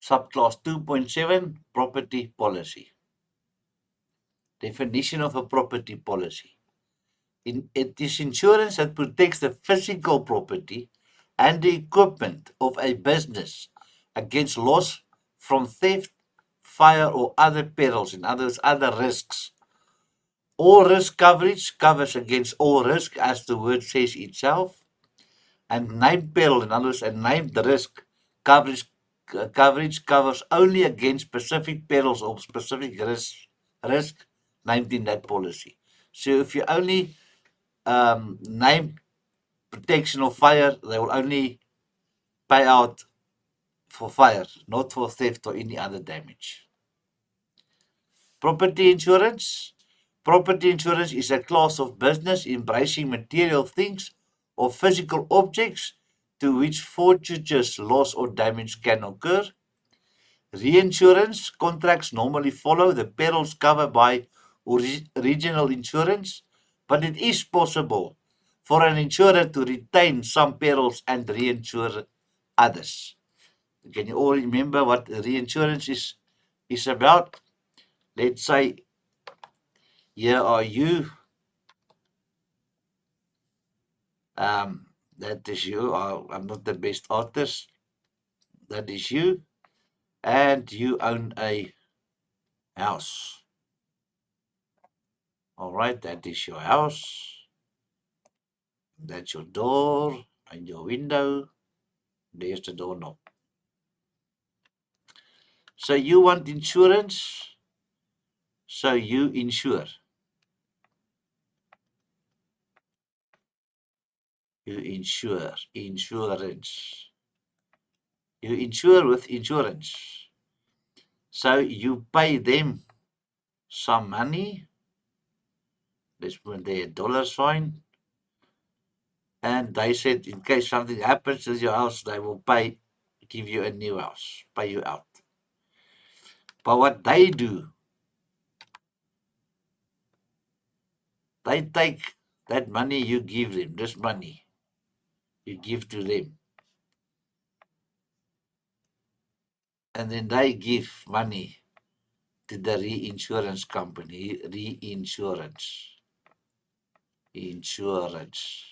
Subclass 2.7, property policy. Definition of a property policy. It is insurance that protects the physical property and the equipment of a business against loss from theft, fire, or other perils, in other words, other risks. All risk coverage covers against all risk, as the word says itself, and named peril, in other words, a named risk coverage covers only against specific perils or specific risk named in that policy. So if you only name protection of fire, they will only pay out for fire, not for theft or any other damage. Property insurance. Property insurance is a class of business embracing material things or physical objects to which fortuitous loss or damage can occur. Reinsurance contracts normally follow the perils covered by original insurance, but it is possible for an insurer to retain some perils and reinsure others. Can you all remember what reinsurance is about? Let's say, here are you. That is you. I'm not the best artist. That is you. And you own a house. All right, that is your house. That's your door and your window. There's the doorknob. So you want insurance, so you insure. You insure. Insurance. You insure with insurance. So you pay them some money. Let's put there a dollar sign. And they said in case something happens to your house, they will give you a new house, pay you out. But what they do, they take that money you give them, this money you give to them, and then they give money to the reinsurance company. Insurance.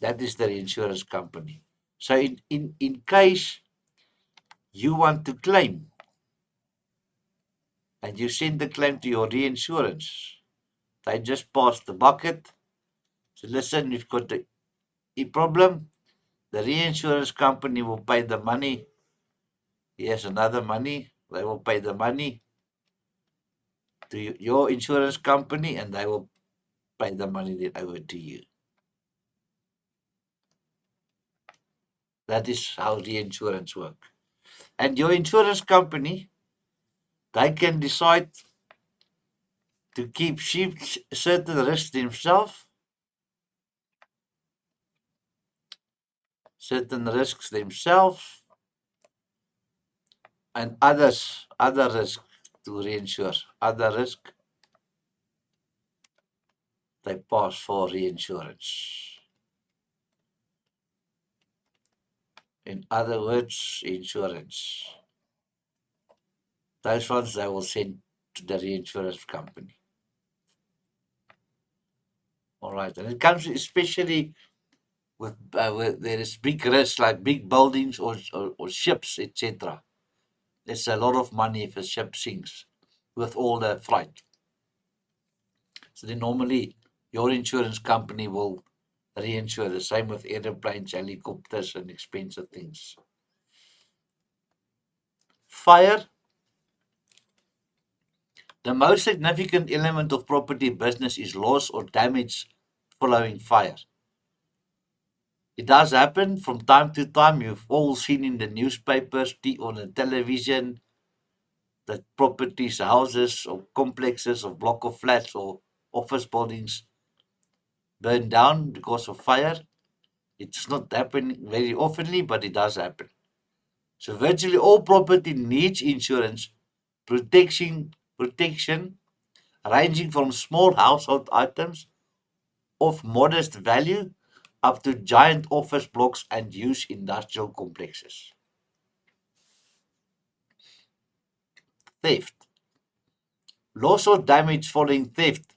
That is the insurance company. So in case you want to claim and you send the claim to your reinsurance, they just pass the bucket. So listen, we've got a problem. The reinsurance company will pay the money. Here's another money. They will pay the money to your insurance company, and they will pay the money then over to you. That is how reinsurance works. And your insurance company, they can decide to keep certain risks themselves, and other risks to reinsure. Other risk, they pass for reinsurance. In other words, insurance. Those ones they will send to the reinsurance company. All right, and it comes especially with there is big risks like big buildings or ships, etc. There's a lot of money if a ship sinks with all the freight. So then normally your insurance company will reinsure. The same with airplanes, helicopters, and expensive things. Fire. The most significant element of property business is loss or damage following fire. It does happen from time to time. You've all seen in the newspapers, on the television, that properties, houses, or complexes, or block of flats, or office buildings burn down because of fire. It's not happening very oftenly, but it does happen. So virtually all property needs insurance protection ranging from small household items of modest value up to giant office blocks and huge industrial complexes. Theft. Loss or damage following theft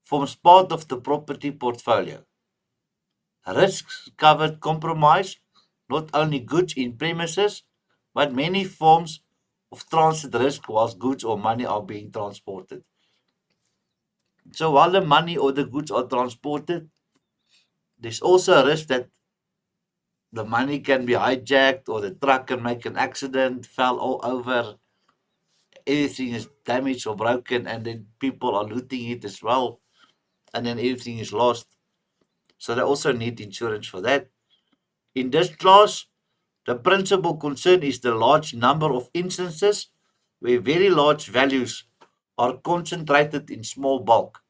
forms part of the property portfolio. Risks covered compromise not only goods in premises, but many forms of transit risk whilst goods or money are being transported. So while the money or the goods are transported, there's also a risk that the money can be hijacked or the truck can make an accident, fell all over, everything is damaged or broken, and then people are looting it as well, and then everything is lost. So they also need insurance for that. In this class, the principal concern is the large number of instances where very large values are concentrated in small bulk,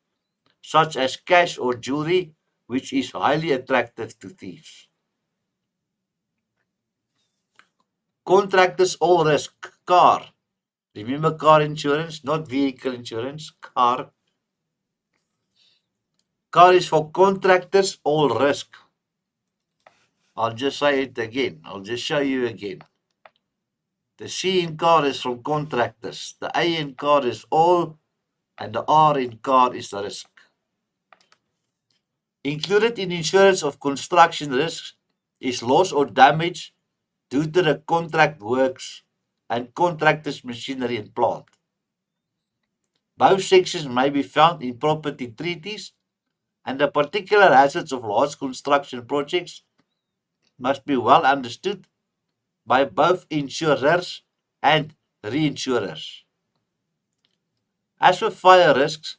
such as cash or jewelry, which is highly attractive to thieves. Contractors all risk car. Remember car insurance, not vehicle insurance, car. Car is for contractors all risk. I'll just say it again. I'll just show you again. The C in car is from contractors. The A in car is all, and the R in car is the risk. Included in insurance of construction risks is loss or damage due to the contract works and contractors' machinery and plant. Both sections may be found in property treaties, and the particular hazards of large construction projects must be well understood by both insurers and reinsurers. As with fire risks,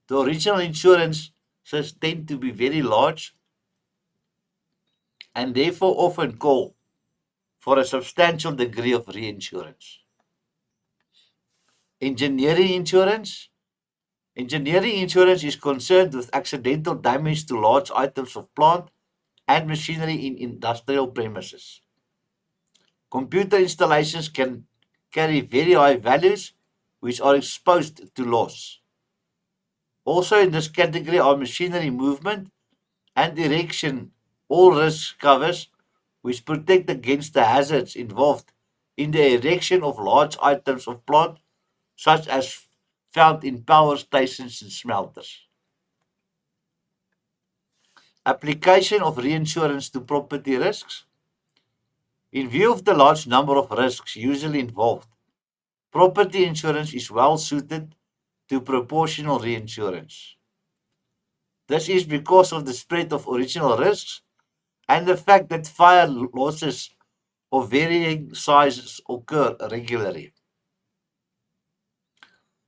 the original insurances tend to be very large and therefore often call for a substantial degree of reinsurance. Engineering insurance. Engineering insurance is concerned with accidental damage to large items of plant and machinery in industrial premises. Computer installations can carry very high values which are exposed to loss. Also in this category are machinery movement and erection, all risk covers which protect against the hazards involved in the erection of large items of plant, such as found in power stations and smelters. Application of reinsurance to property risks. In view of the large number of risks usually involved, property insurance is well suited to proportional reinsurance. This is because of the spread of original risks and the fact that fire losses of varying sizes occur regularly.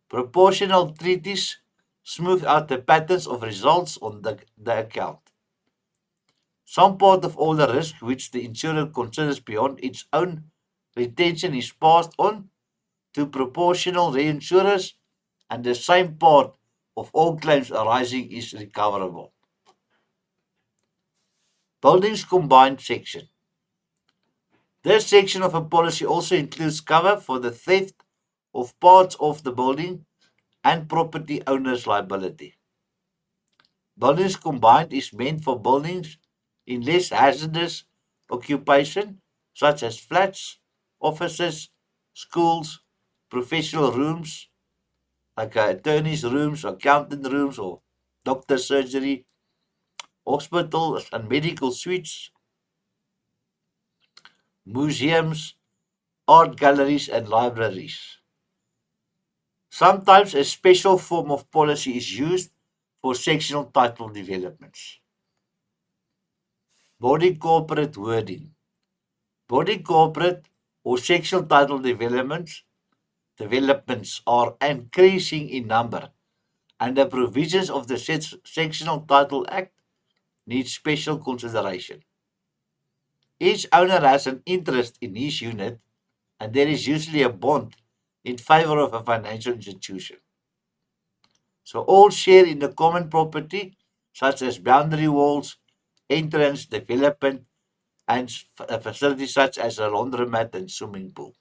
Proportional treaties smooth out the patterns of results on the account. Some part of all the risk which the insurer considers beyond its own retention is passed on to proportional reinsurers, and the same part of all claims arising is recoverable. Buildings combined section. This section of a policy also includes cover for the theft of parts of the building and property owner's liability. Buildings combined is meant for buildings in less hazardous occupation, such as flats, offices, schools, professional rooms, like attorney's rooms, accountant rooms, or doctor's surgery, hospitals and medical suites, museums, art galleries, and libraries. Sometimes a special form of policy is used for sectional title developments. Body corporate wording. Body corporate or sectional title developments are increasing in number, and the provisions of the Sectional Title Act need special consideration. Each owner has an interest in his unit, and there is usually a bond in favor of a financial institution. So all share in the common property, such as boundary walls, entrance, development, and facilities such as a laundromat and swimming pool.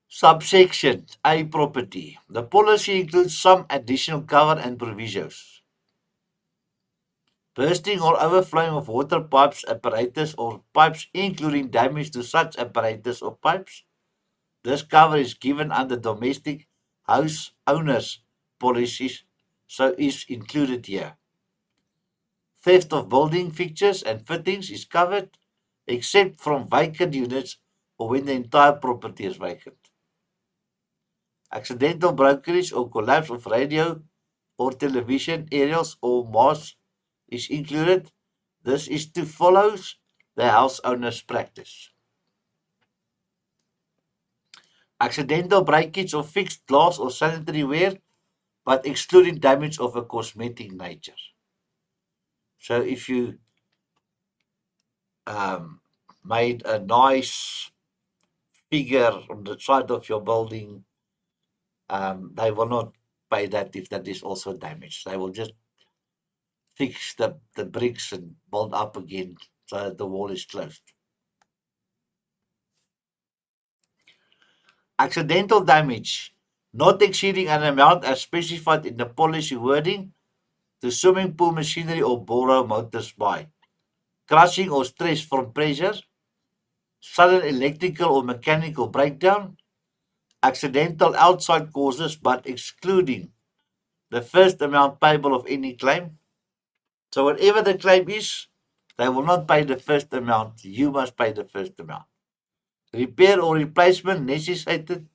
Subsection A property. The policy includes some additional cover and provisions. bursting or overflowing of water pipes, apparatus, or pipes, including damage to such apparatus or pipes. This cover is given under domestic house owners policies, so is included here. Theft of building fixtures and fittings is covered, except from vacant units or when the entire property is vacant. Accidental brokerage or collapse of radio or television aerials or masts is included. This is to follow the house owner's practice. Accidental breakage of fixed glass or sanitary ware, but excluding damage of a cosmetic nature. So if you um, made a nice figure on the side of your building, they will not pay that if that is also damaged. They will just fix the bricks and build up again so that the wall is closed. Accidental damage, not exceeding an amount as specified in the policy wording, to swimming pool machinery or borrow motors by crushing or stress from pressure, sudden electrical or mechanical breakdown, accidental outside causes but excluding the first amount payable of any claim. So whatever the claim is, they will not pay the first amount. You must pay the first amount. Repair or replacement necessitated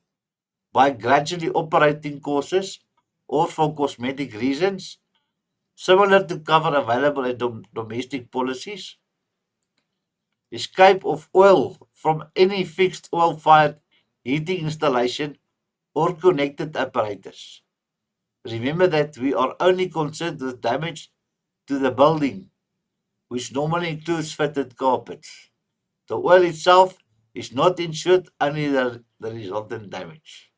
by gradually operating causes or for cosmetic reasons, similar to cover available in domestic policies. Escape of oil from any fixed oil-fired heating installation or connected apparatus. Remember that we are only concerned with damage to the building, which normally includes fitted carpets. The oil itself is not insured, only the resultant damage.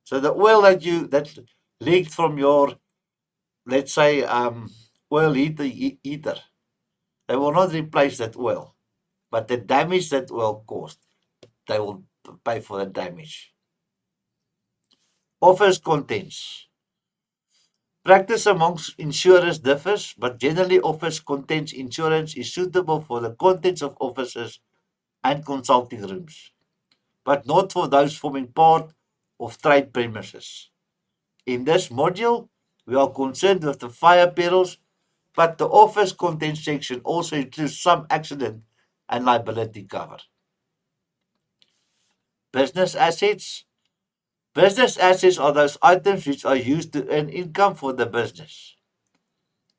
So the oil that leaked from your, let's say, oil heater, they will not replace that oil, but the damage that oil caused, they will pay for the damage. Office contents. Practice amongst insurers differs, but generally office contents insurance is suitable for the contents of offices and consulting rooms, but not for those forming part of trade premises. In this module, we are concerned with the fire perils, but the office contents section also includes some accident and liability cover. Business assets. Business assets are those items which are used to earn income for the business.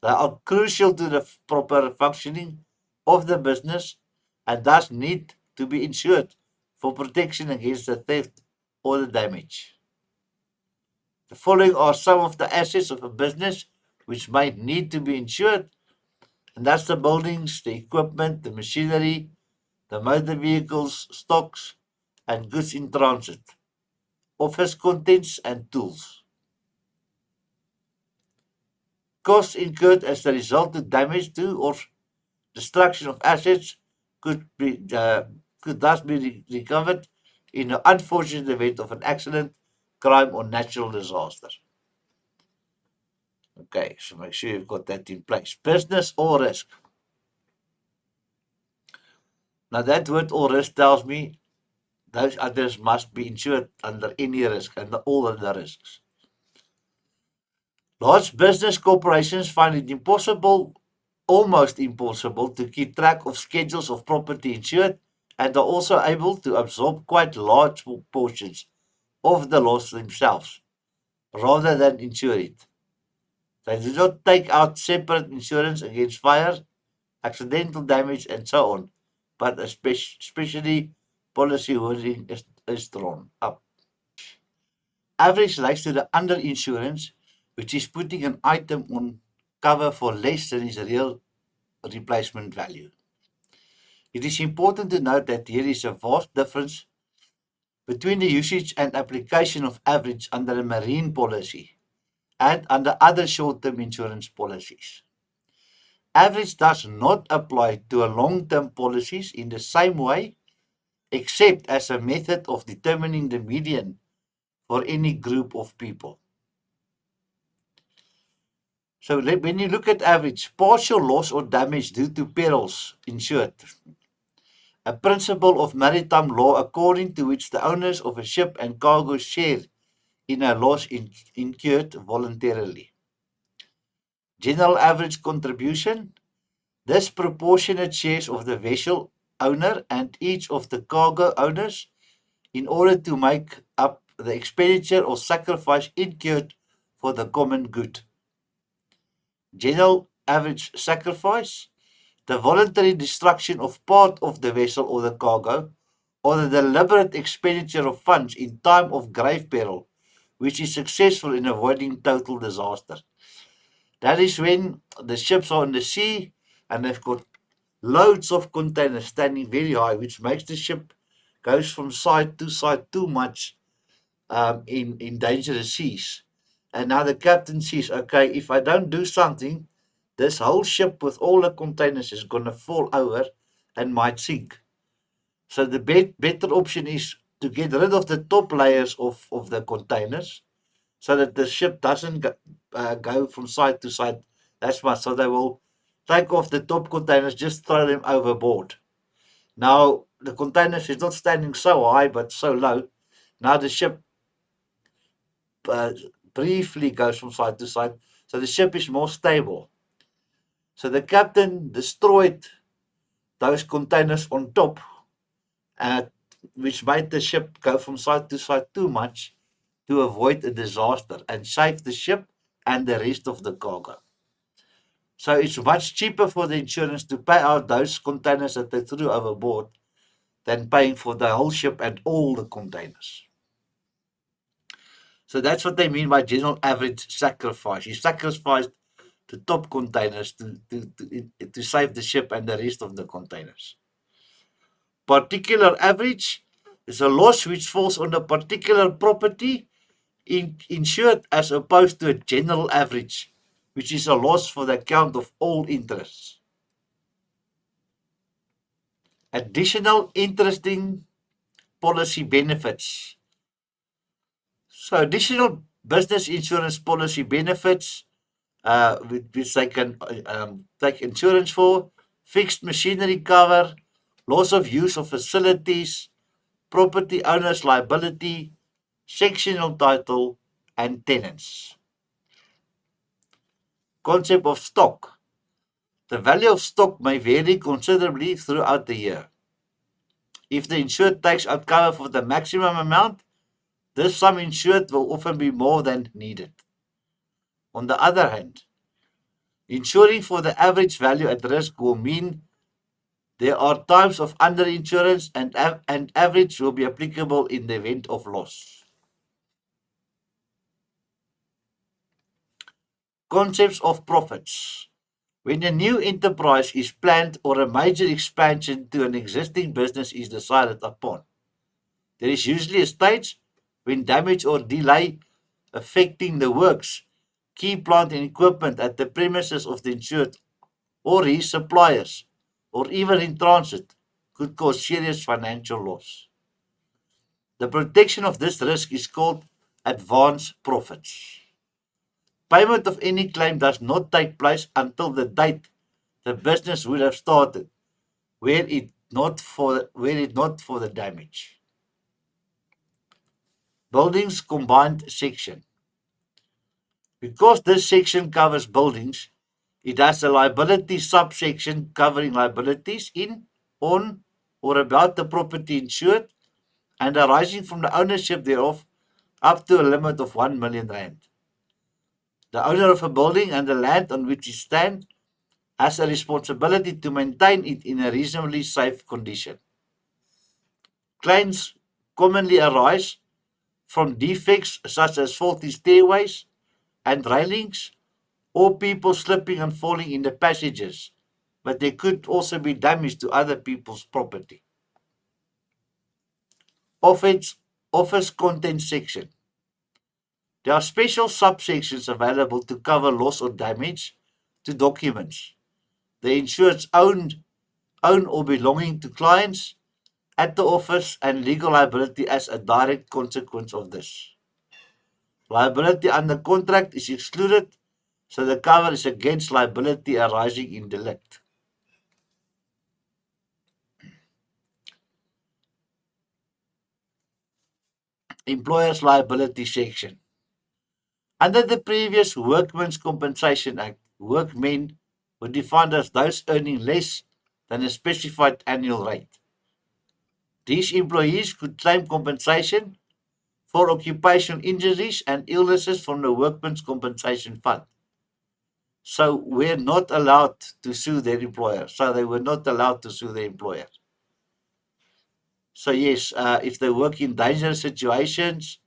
They are crucial to the proper functioning of the business and thus need to be insured for protection against the theft or the damage. The following are some of the assets of a business which might need to be insured, and that's the buildings, the equipment, the machinery, the motor vehicles, stocks, and goods in transit, office contents, and tools. Costs incurred as a result of damage to or destruction of assets could be could thus be recovered in the unfortunate event of an accident, crime, or natural disaster. Okay, so make sure you've got that in place. Business or risk. Now that word or risk tells me those others must be insured under any risk, under all of the risks. Large business corporations find it impossible, almost impossible, to keep track of schedules of property insured and are also able to absorb quite large portions of the loss themselves rather than insure it. They do not take out separate insurance against fire, accidental damage, and so on, but especially policy wording is drawn up. Average relates to the underinsurance, which is putting an item on cover for less than its real replacement value. It is important to note that there is a vast difference between the usage and application of average under a marine policy and under other short-term insurance policies. Average does not apply to a long-term policies in the same way, except as a method of determining the median for any group of people. So when you look at average, partial loss or damage due to perils insured, a principle of maritime law according to which the owners of a ship and cargo share in a loss incurred voluntarily. General average contribution, this proportionate shares of the vessel owner and each of the cargo owners in order to make up the expenditure or sacrifice incurred for the common good. General average sacrifice, the voluntary destruction of part of the vessel or the cargo, or the deliberate expenditure of funds in time of grave peril, which is successful in avoiding total disaster. That is when the ships are in the sea and they've got loads of containers standing very high, which makes the ship goes from side to side too much in dangerous seas. And now the captain says, okay, if I don't do something, this whole ship with all the containers is going to fall over and might sink. So the better option is to get rid of the top layers of the containers so that the ship doesn't go from side to side as much. So they will take off the top containers, just throw them overboard. Now the containers is not standing so high but so low. Now the ship uh, briefly goes from side to side, so the ship is more stable. So the captain destroyed those containers on top, uh, which made the ship go from side to side too much to avoid a disaster and save the ship and the rest of the cargo. So it's much cheaper for the insurance to pay out those containers that they threw overboard than paying for the whole ship and all the containers. So that's what they mean by general average sacrifice. You sacrificed the top containers to save the ship and the rest of the containers. Particular average is a loss which falls on a particular property insured as opposed to a general average, which is a loss for the account of all interests. Additional interesting policy benefits. So additional business insurance policy benefits which they can take insurance for, fixed machinery cover, loss of use of facilities, property owners' liability, sectional title, and tenants. Concept of stock. The value of stock may vary considerably throughout the year. If the insured takes out cover for the maximum amount, this sum insured will often be more than needed. On the other hand, insuring for the average value at risk will mean there are times of underinsurance and average will be applicable in the event of loss. Concepts of profits. When a new enterprise is planned or a major expansion to an existing business is decided upon, there is usually a stage when damage or delay affecting the works, key plant and equipment at the premises of the insured or his suppliers, or even in transit, could cause serious financial loss. The protection of this risk is called advance profits. Payment of any claim does not take place until the date the business would have started, were it not for the damage. Buildings combined section. Because this section covers buildings, it has a liability subsection covering liabilities in, on, or about the property insured and arising from the ownership thereof up to a limit of 1 million rand. The owner of a building and the land on which it stands has a responsibility to maintain it in a reasonably safe condition. Claims commonly arise from defects such as faulty stairways and railings or people slipping and falling in the passages, but there could also be damage to other people's property. Office content section. There are special subsections available to cover loss or damage to documents, the insured's own or belonging to clients at the office, and legal liability as a direct consequence of this. Liability under contract is excluded So the cover is against liability arising in delict. Employer's liability section. Under the previous Workmen's Compensation Act, workmen were defined as those earning less than a specified annual rate. These employees could claim compensation for occupational injuries and illnesses from the Workmen's Compensation Fund. So we're not allowed to sue their employer. So they were not allowed to sue their employer. So yes, if they work in dangerous situations,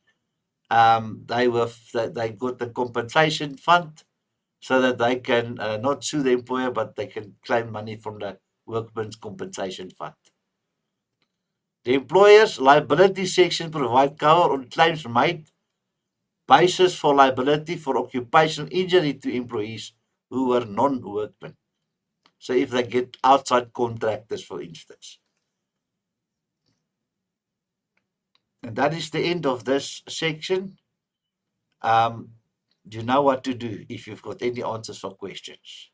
they got the compensation fund so that they can not sue the employer, but they can claim money from the Workmen's Compensation Fund. The employer's liability section provides cover on claims made, basis for liability for occupational injury to employees who were non-workmen. So if they get outside contractors, for instance. And that is the end of this section. You know what to do if you've got any answers for questions.